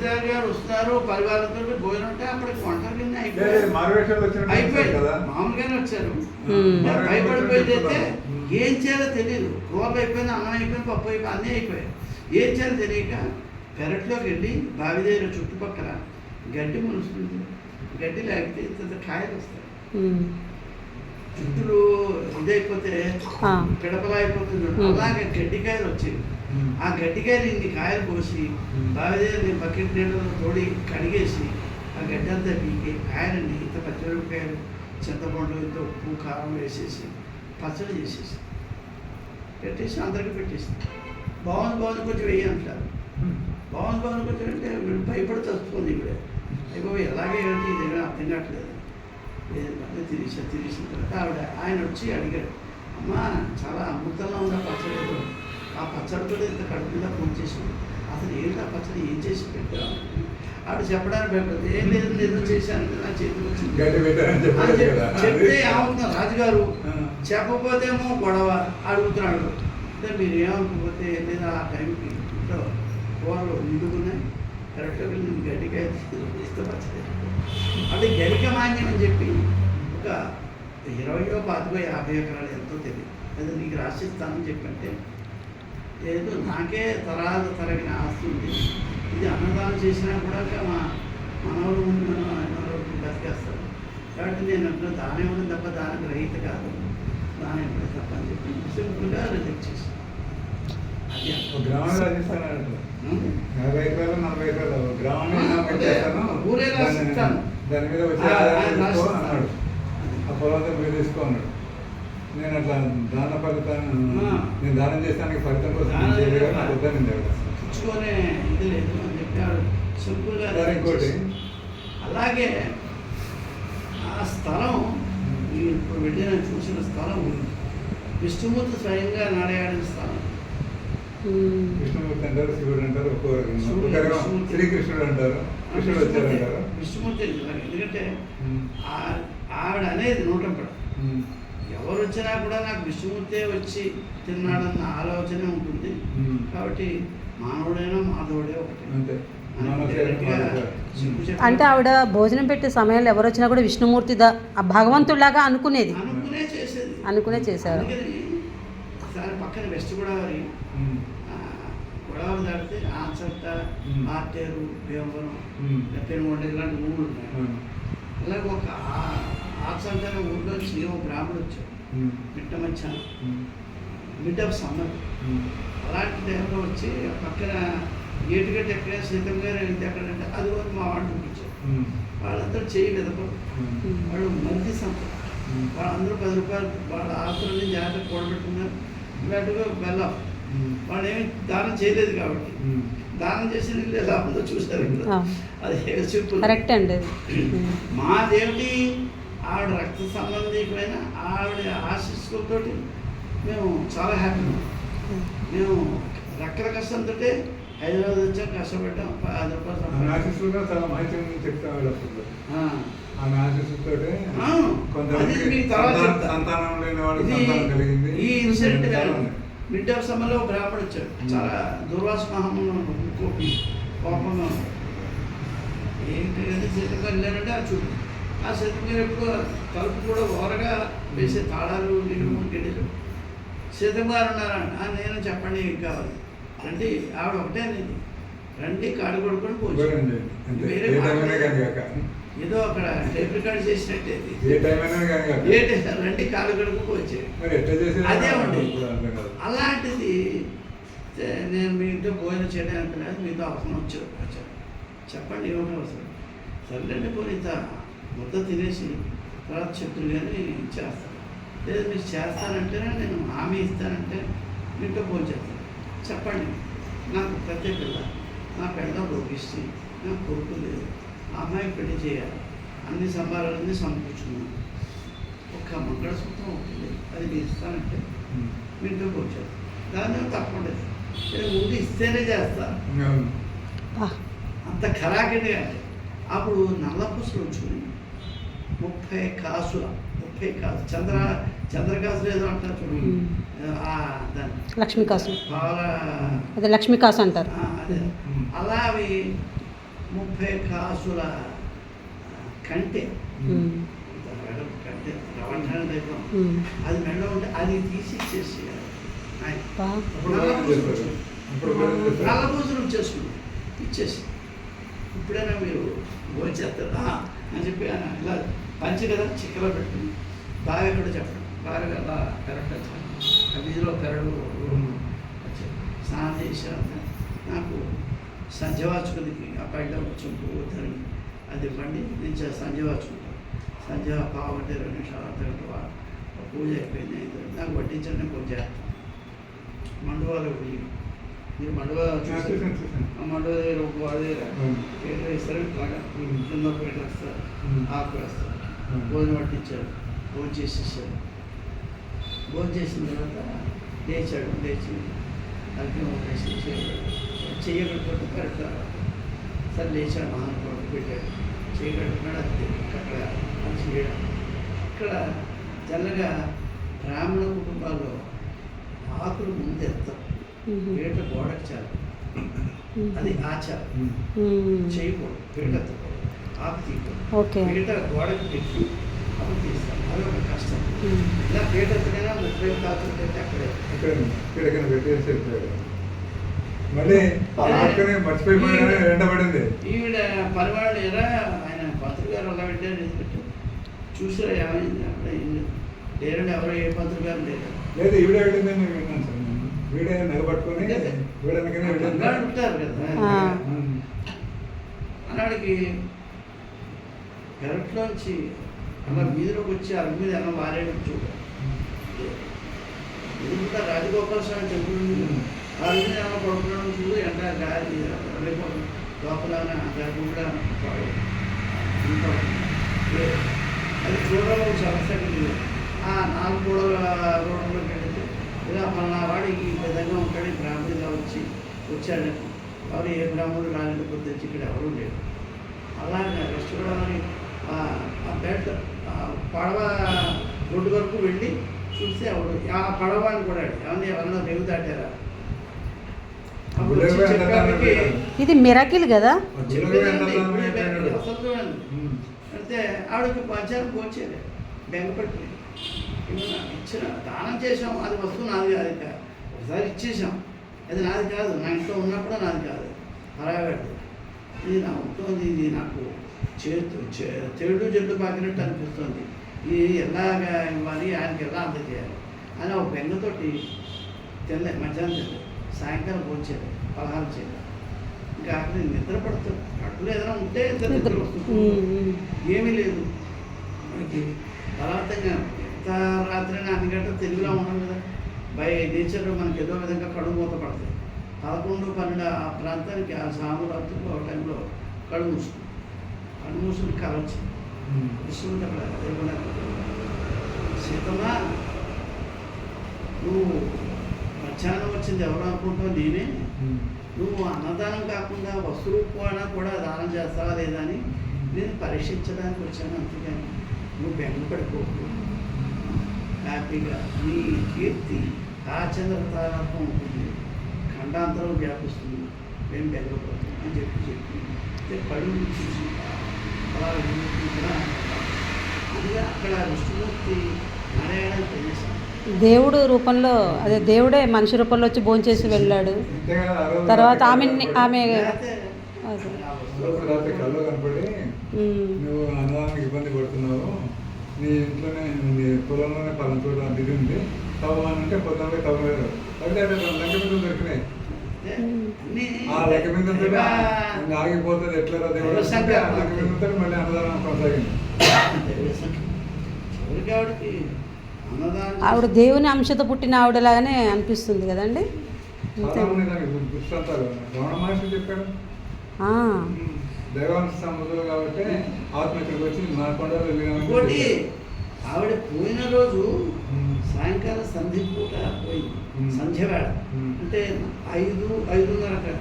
తహసీల్దార్ గారు వస్తున్నారు పరివారంతో భోజనం ఉంటే అప్పటికి వంటల కింద అయిపోయింది కదా, మామూలుగానే వచ్చారు. భయపడిపోయింది అయితే ఏం చేయాలో తెలియదు. కూర అయిపోయింది, అన్నం అయిపోయింది, పప్పు అయిపోయింది, అన్నీ అయిపోయాయి. ఏం చేయాలో తెలియక పెరట్లోకి వెళ్ళి బావి దగ్గర చుట్టుపక్కల గడ్డి ములుస్తుంది. గడ్డి లేకపోతే ఇంత కాయలు వస్తాయి. చుట్టూ ఇదైపోతే పిడపలా అయిపోతుంది. అలాగే గడ్డికాయలు వచ్చాయి. ఆ గడ్డికాయలు ఇన్ని కాయలు పోసి బావి దగ్గర బకెట్ నీళ్ళలో తోడి కడిగేసి ఆ గడ్డి అంతా పీకి కాయలన్నీ ఇంత పచ్చిమిరపకాయలు, చింతపండు, ఇంత ఉప్పు, కారం వేసేసి పచ్చడి చేసేసి పెట్టేసి అందరికీ పెట్టేసి బాగుంది కొంచెం వేయి అంటారు. బాగుంది కొంచెం అంటే భయపడి చదువుతుంది. ఇప్పుడే అయిపోయి ఎలాగే ఏంటి ఇదేమో అర్థం కావట్లేదు. లేదంటే తిరిగిసిన తర్వాత ఆయన వచ్చి అడిగాడు, అమ్మా చాలా అమృతంగా ఉంది ఆ పచ్చడి, ఆ పచ్చడితో ఇంత కడుపు మీద ఫోన్ చేసింది, అసలు ఏంటి ఆ పచ్చడి ఏం చేసి పెట్టావు? ఆవిడ చెప్పడానికి భయపడదు. ఏం లేదు ఏదో చేశాను నా చేతికి వచ్చింది చెప్తే ఏమవుతున్నారు రాజుగారు, చెప్పపోతేమో గొడవ అడుగుతున్నాడు. అంటే మీరు ఏమనుకోకపోతే ఏం లేదు ఆ టైంకి ఇంట్లో కూరలు నిండుకున్నాయి, కరెక్ట్గా నేను గడ్డికాయ ఇష్టపరచలేదు. అంటే గరిక మాన్యం అని చెప్పి ఒక 20, 25, 50 ఎకరాలు ఎంతో తెలియదు లేదా నీకు రాసిస్తానని చెప్పంటే ఏదో నాకే తరగిన ఆస్తి ఉంది, ఇది అన్నదానం చేసినా కూడా మా మనవరు ముందు బతికేస్తారు కాబట్టి నేను అంటున్నా దానం ఇవ్వడం తప్ప దానికి రహిత కాదు, దానం ఇవ్వడం తప్ప అని చెప్పి సింపుల్గా రిజెక్ట్ చేశాను. అది గ్రామం రాజస్థాన్ 40 ఎకరాలు 40 ఎకరాలు గ్రామాన్ని ఊరే రాసిస్తాను దాని మీద వచ్చి అన్నాడు. ఆ పొలంతో మీరు తీసుకో అన్నాడు. నేను అట్లా దాన ఫలితాన్ని నేను దానం చేస్తానికి ఫలితం కోసం తెచ్చుకునే ఇది లేదు అని చెప్పాడు సింపుల్గా. ఇంకోటి అలాగే ఆ స్థలం ఇప్పుడు వెళ్ళిన చూసిన స్థలం విష్ణుమూర్తి స్వయంగా నాడయాడిన స్థలం. విష్ణుమూర్తి అంటారు, శివుడు అంటారు, ఒక్కొక్కరు శ్రీకృష్ణుడు అంటారు, కృష్ణుడు వచ్చారంటారు. విష్ణుమూర్తి ఎందుకంటే ఆవిడ అనేది నూటంపడ ఎవరు వచ్చినా కూడా నాకు విష్ణుమూర్తే వచ్చి తిన్నాడన్న ఆలోచన ఉంటుంది. కాబట్టి మానవుడైనా మాధవుడే ఒకటి. అంటే ఆవిడ భోజనం పెట్టే సమయంలో ఎవరు వచ్చినా కూడా విష్ణుమూర్తి భగవంతుడిలాగా అనుకునే చేశారు. ఒకసారి పక్కన వెస్ట్ గోదావరి దాటితే ఆన్సర్ట, ఆర్టేరు, భీమవరం, పెనుగొండ ఇలాంటి ఊళ్ళు ఉన్నాయి. అలాగే ఒక ఆన్సర్ట అనే ఊళ్ళో వచ్చి ఒక బ్రాహ్మణుడు వచ్చాడు. మిట్ట మధ్యాహ్నం మిడ్ ఆఫ్ సమ్మర్ అలాంటి టైంలో వచ్చి పక్కన గేటుగట్టు ఎక్కడ సీతం గారు వెళ్తే ఎక్కడంటే అది వరకు మా వాళ్ళు చూపించారు. వాళ్ళందరూ చేయి వెదపరు, వాళ్ళు మంచి సంపద, వాళ్ళందరూ 10 రూపాయలు వాళ్ళ ఆస్తులని జాగ్రత్త కూడబెట్టుకున్నారు. ఇలాంటిగా వెళ్ళాం. వాళ్ళు ఏమి దానం చేయలేదు కాబట్టి దానం చేసిన ఇల్లు ఎలా ఉందో చూసారు. అది కరెక్ట్ అండి. మా దేవుడి ఆవిడ రక్త సంబంధికులైన ఆవిడ ఆశీస్సులతో మేము చాలా హ్యాపీ. మేము రక్త కష్టంతో హైదరాబాద్ వచ్చాం, కష్టపడ్డాం. 10 రూపాయలు చాలా మాహితి చెప్తాను. ఈ ఇన్సిడెంట్ మిడ్ ఆఫ్ సమ్మర్లో బ్రాహ్మణుడు వచ్చాడు. చాలా దుర్వాస కోపంగా ఏంటి అంటే సీతంగా వెళ్ళారంటే ఆ చుట్టూ ఆ సీతంగా ఎప్పుడు తలుపు కూడా ఓరగా వేసే తాళాలు నిలుము గడిలు. సీతం గారు ఉన్నారా? నేను చెప్పండి ఏం కావాలి రండి. ఆవిడ ఒకటే అనేది రండి కాడు కొడుకొని పోయింది. వేరే ఏదో అక్కడ టైప్ రికార్డ్ చేసినట్టే రండి కాడు కొడుకు వచ్చేది. అదే ఉండి అలాంటిది నేను మీ ఇంట్లో భోజనం చేయడానికి లేదు, మీతో అవసరం వచ్చారు చెప్పండి ఏమిటో అవసరం. సర్లేండి పోనీ ఇంత ముద్ద తినేసి తర్వాత చెప్తులు కానీ చేస్తాను. లేదు మీరు చేస్తానంటేనే నేను హామీ ఇస్తానంటే మీతో భోజనం చేస్తాను. చెప్పండి నాకు ప్రత్యేక పిల్ల, నా పెద్ద రోగిస్తే నాకు కొడుకు లేదు, ఆ అమ్మాయికి పెళ్లి చేయాలి, అన్ని సంభారాలన్నీ సమకూర్చుకున్నాను, ఒక్క మంగళసూత్రం ఉంటుంది, అది మీరు ఇస్తానంటే మీతో వచ్చారు. దాన్ని తప్పకుండా ముందు ఇస్తేనే చేస్తా. అంత ఖరాకండి అంటే అప్పుడు నల్ల పూసలు ఉంచుకుని 30 కాసులు చంద్రకాసులు ఏదో అంటారు చూడండి, లక్ష్మీ కాసు, పాల అదే లక్ష్మీ కాసు అంటారు. అదే అలా అవి 30 కాసుల కంటె ఉమ్. కంటె రవంటాన్ని దగ్గర ఉమ్. అది మెడలో ఉంటే అది తీసి ఇచ్చేసి ఆయన బా. అప్పుడు భోజనం చేస్తారు. అప్పుడు భోజనం చేస్తారు. నల్ల భోజనం చేసుకున్నాం ఇచ్చేసి ఇప్పుడైనా మీరు భోజనం చేస్తారా అని చెప్పి ఆయన ఇలా పంచి కదా చిక్కలో పెట్టుకుని బాగా కూడా చెప్పడం బాగా అలా కరెక్ట్ వచ్చాను ఆ వీధిలో పెరడు వచ్చాను స్నానం చేశాను నాకు సంధ్యవాచుకునికి ఆ పైన కొంచెం పోతాను అది ఇవ్వండి నేను సంధ్యవాచుకుంటాను సంధ్య పావు గంట 20 నిమిషాలు అర్ధ గంట పూజ అయిపోయింది నాకు వడ్డించండి పూజ చేస్తాను మండువాలో వెళ్ళి మీరు మండువా చూసారు మండువా దగ్గర ఒక వాడి దగ్గర పేట వేస్తారు ఇట్లాగా కింద పేట వేస్తారు ఆకు వేస్తారు భోజనం పట్టించారు భోజనం చేసేసారు భోజనం చేసిన తర్వాత లేచాడు లేచి అల్పం వేసి చేయగలుగుతుంటే కరెక్ట్ సరే లేచాడు మహానుభావుడు పెట్టాడు చేయగలుగుతున్నాడు అది అక్కడ అది చేయడం ఇక్కడ తెల్లగా బ్రాహ్మణ కుటుంబాల్లో ఆకులు ముందు ఎత్తారు పీట గోడకు చాలు అది ఆచారం చేయకూడదు పీట ఎత్తకూడదు ఆకు తీయకూడదు ఓకే. పీట గోడకు పెట్టి అప్పుడు తీస్తాం అది ఒక కష్టం ఇలా పీట ఎత్తకైనా 30 కాసులు పెట్టి అక్కడే ఇక్కడ పెట్టేసి వెళ్ళిపోయాడు. మళ్ళీ పక్కనే మర్చిపోయి ఎండబడింది. ఈవిడ పనివాళ్ళు ఎరా ఆయన పంతులు గారు అలా పెట్టారు ఇది పెట్టారు చూసారా ఏమైంది అక్కడ లేరండి ఎవరో ఏ పంతులు గారు లేరు లేదు ఈవిడ వెళ్ళిందని నేను విన్నాను సార్. వీడే నగబట్టుకొని వీడనకనే వెళ్ళింది. ఉంటారు కదా అన్నాడికి పెరట్లోంచి అలా వీధిలోకి వచ్చి అరుగు మీద అన్న వారేడు చూడాలి ఇది కూడా రాజగోపాల స్వామి టెంపుల్ అరుగు మీద అన్న పడుకున్నాడు చూడు ఎండ గాలి లోపల కూడా అది చూడడం సమస్యకి ఆ 4 గోడల రోడ్లోకి వెళ్తే ఇలా మన వాడికి ఈ విధంగా ఉంటాడు బ్రాహ్మణుడిగా వచ్చాడు ఎవరు ఏ బ్రాహ్మణుడు రాలేకపోతే తెచ్చి ఇక్కడ ఎవరూ లేరు అలాగే రెస్టారెంట్ ఆ బెడ్ పడవ రోడ్డు వరకు వెళ్ళి చూస్తే ఎవడు ఆ పడవని కూడా ఏమన్నా ఎవరన్నా రేవు దాటారా అప్పుడు వచ్చి చెప్పేవాడికి ఇది మిరాకిల్ కదా. చెప్పేదండి అసలు చూడండి అంటే ఆవిడకి మధ్యాహ్నం పోచేది బెంగపట్టి ఇచ్చిన దానం చేసాం అది వస్తువు నాది కాదు ఇక ఒకసారి ఇచ్చేసాం అది నాది కాదు నా ఇంట్లో ఉన్నప్పుడు నాది కాదు అలాగట్టు ఇది నా ఉంటుంది ఇది నాకు తేడు జడ్డు పాకినట్టు అనిపిస్తుంది ఇది ఎలాగా ఇవ్వాలి ఆయనకి ఎలా అందజేయాలి అని ఒక బెంగతోటి తెల్లే మధ్యాహ్నం తెల్లే సాయంకాలం పోచేది పలహారం చేయాలి ఇంకా అక్కడ నిద్ర పడుతుంది అక్కడ ఏదైనా ఉంటే నిద్ర వస్తుంది ఏమీ లేదు మనకి బలవంతంగా ఎంత రాత్రి 4 గంటలు తెలుగులో ఉన్నాం కదా బై నేచర్లో మనకి ఏదో విధంగా కడుపు మూత పడుతుంది 11, 12 ఆ ప్రాంతానికి ఆ సామరాత్రులు ఆ టైంలో కడుపు మూసుకుని కావచ్చు విశ్వంలో అక్కడ సీతమ్మ నువ్వు మధ్యాహ్నం వచ్చింది ఎవరు అనుకుంటావు నేనే నువ్వు అన్నదానం కాకుండా వస్తురూపాన కూడా దానం చేస్తావా లేదా అని నేను పరీక్షించడానికి వచ్చాను అంతేగాని నువ్వు బెంగపడిపోకు హ్యాపీగా నీ కీర్తి ఆచంద్ర తారకం ఉంటుంది ఖండాంతరం వ్యాపిస్తుంది మేము బెంగపడుతుంది అని చెప్పి కడుగు చూసి అలా కూడా అందుకే అక్కడ విష్ణుమూర్తి నారాయణ తెలియసాను దేవుడు రూపంలో అదే దేవుడే మనిషి రూపంలో వచ్చి భోంచేసి వెళ్ళాడు. తర్వాత ఆమె రాత్రి కళ్ళు కనపడి నువ్వు అన్నదానికి ఇబ్బంది పడుతున్నావు నీ ఇంట్లోనే నీ పొలంలోనే పలానా చోట ఇది ఉంది తవ్వు అని అంటే పొద్దున తవ్వు వేరు అంటే లెక్క మీద దొరికినాయి ఆ లెక్క మీద ఆగిపోతుంది ఎట్లా దేవుడు లెక్క మీద మళ్ళీ అన్నదానం కొనసాగింది. ఆవిడ దేవుని అంశతో పుట్టిన ఆవిడలాగానే అనిపిస్తుంది కదండి. రమణ మహర్షి చెప్పాడు దైవాంశ సముద్రం కాబట్టి ఆత్మ ఇక్కడికి వచ్చి మా కొండలు ఆవిడ పోయిన రోజు సాయంకాలం సంధ్య పూట పోయింది సంధ్య వేళ అంటే 5:30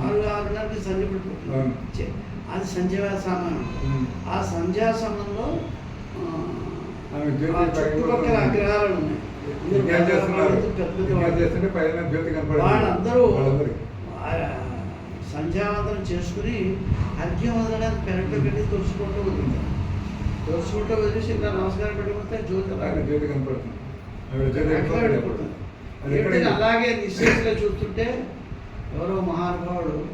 6:30కి సంధ్య పూట అది సంధ్య సమానం ఆ సంధ్యా సమయంలో చుట్టుపక్కల అగ్రహాలు ఉన్నాయి వాళ్ళందరూ సంధ్యావందనం చేసుకుని అర్ఘ్యం వదలడానికి పెరట్లో పెట్టి తుడుచుకుంటూ వదులుతారు. తుడుచుకుంటూ వదిలేసి ఇలా నమస్కారం పెట్టుకుంటే జ్యోతి అక్కడ జ్యోతి కనపడుతుంది. అక్కడ జ్యోతి అట్లా కనపడుతుంది. పెట్టుకుంటారు. అది ఎక్కడ? ఏంటంటే అలాగే నిశ్చేషగా చూస్తుంటే ఎవరో మహానుభావుడు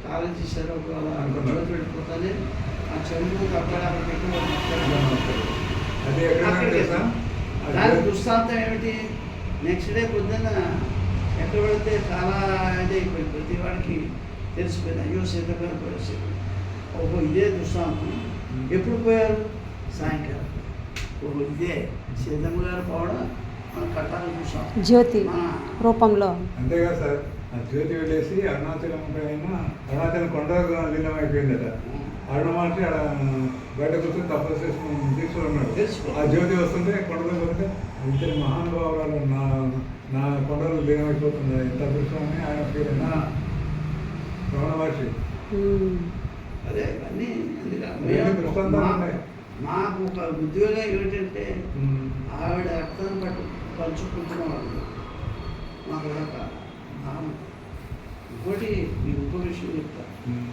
కాలం చేశారు జ్యోతి పెట్టుకుంటానే ఆ చెరువు అక్కడ పెట్టి అది ఎక్కడ అక్కడికి తెలుసా? ఆ దాని జ్యోతి- దృష్టాంతం ఏమిటి? నెక్స్ట్ డే పొద్దున్న ఎక్కడ పడితే చాలా ఇదైపోయింది. ప్రతి వాడికి తెలిసిపోయింది, అయ్యో సీతగారు పోయేసి. ఓహో ఇదే దృష్టాంతం. ఎప్పుడు పోయారు? సాయంకాలం. ఓహో ఇదే సీతమ్మ గారు పోవడం మనం కట్టాలని చూసాం. జ్యోతి మన రూపంలో. అంతేగా సార్, ఆ జ్యోతి వెళ్ళేసి అరుణాచలం పైన అరుణాచలం కొండ లీనం అయిపోయిందట. అరుణమాచి ఆడ బయట కూర్చొని తపస్సు చేసుకుని తీసుకుని ఉన్నాడు. తెలుసుకో. ఆ జ్యోతి వస్తుంటే కొండలో పోతుంటే ఇద్దరు మహానుభావులు నా కొండలు లీనం అయిపోతుంది, ఎంత అదృష్టం అని ఆయన ఫీల్ అయినా రమణ మహర్షి. ఉమ్. అదే అన్నీ అవన్నీ దృష్టాంతాలు ఉన్నాయి. మాకు ఒక ఉద్యోగం ఏమిటంటే ఉమ్. ఆవిడ రక్తం పంచుకుంటున్న వాళ్ళు మాకు ఒక భావన. ఇంకోటి మీ ఇంకో విషయం చెప్తా. ఉమ్.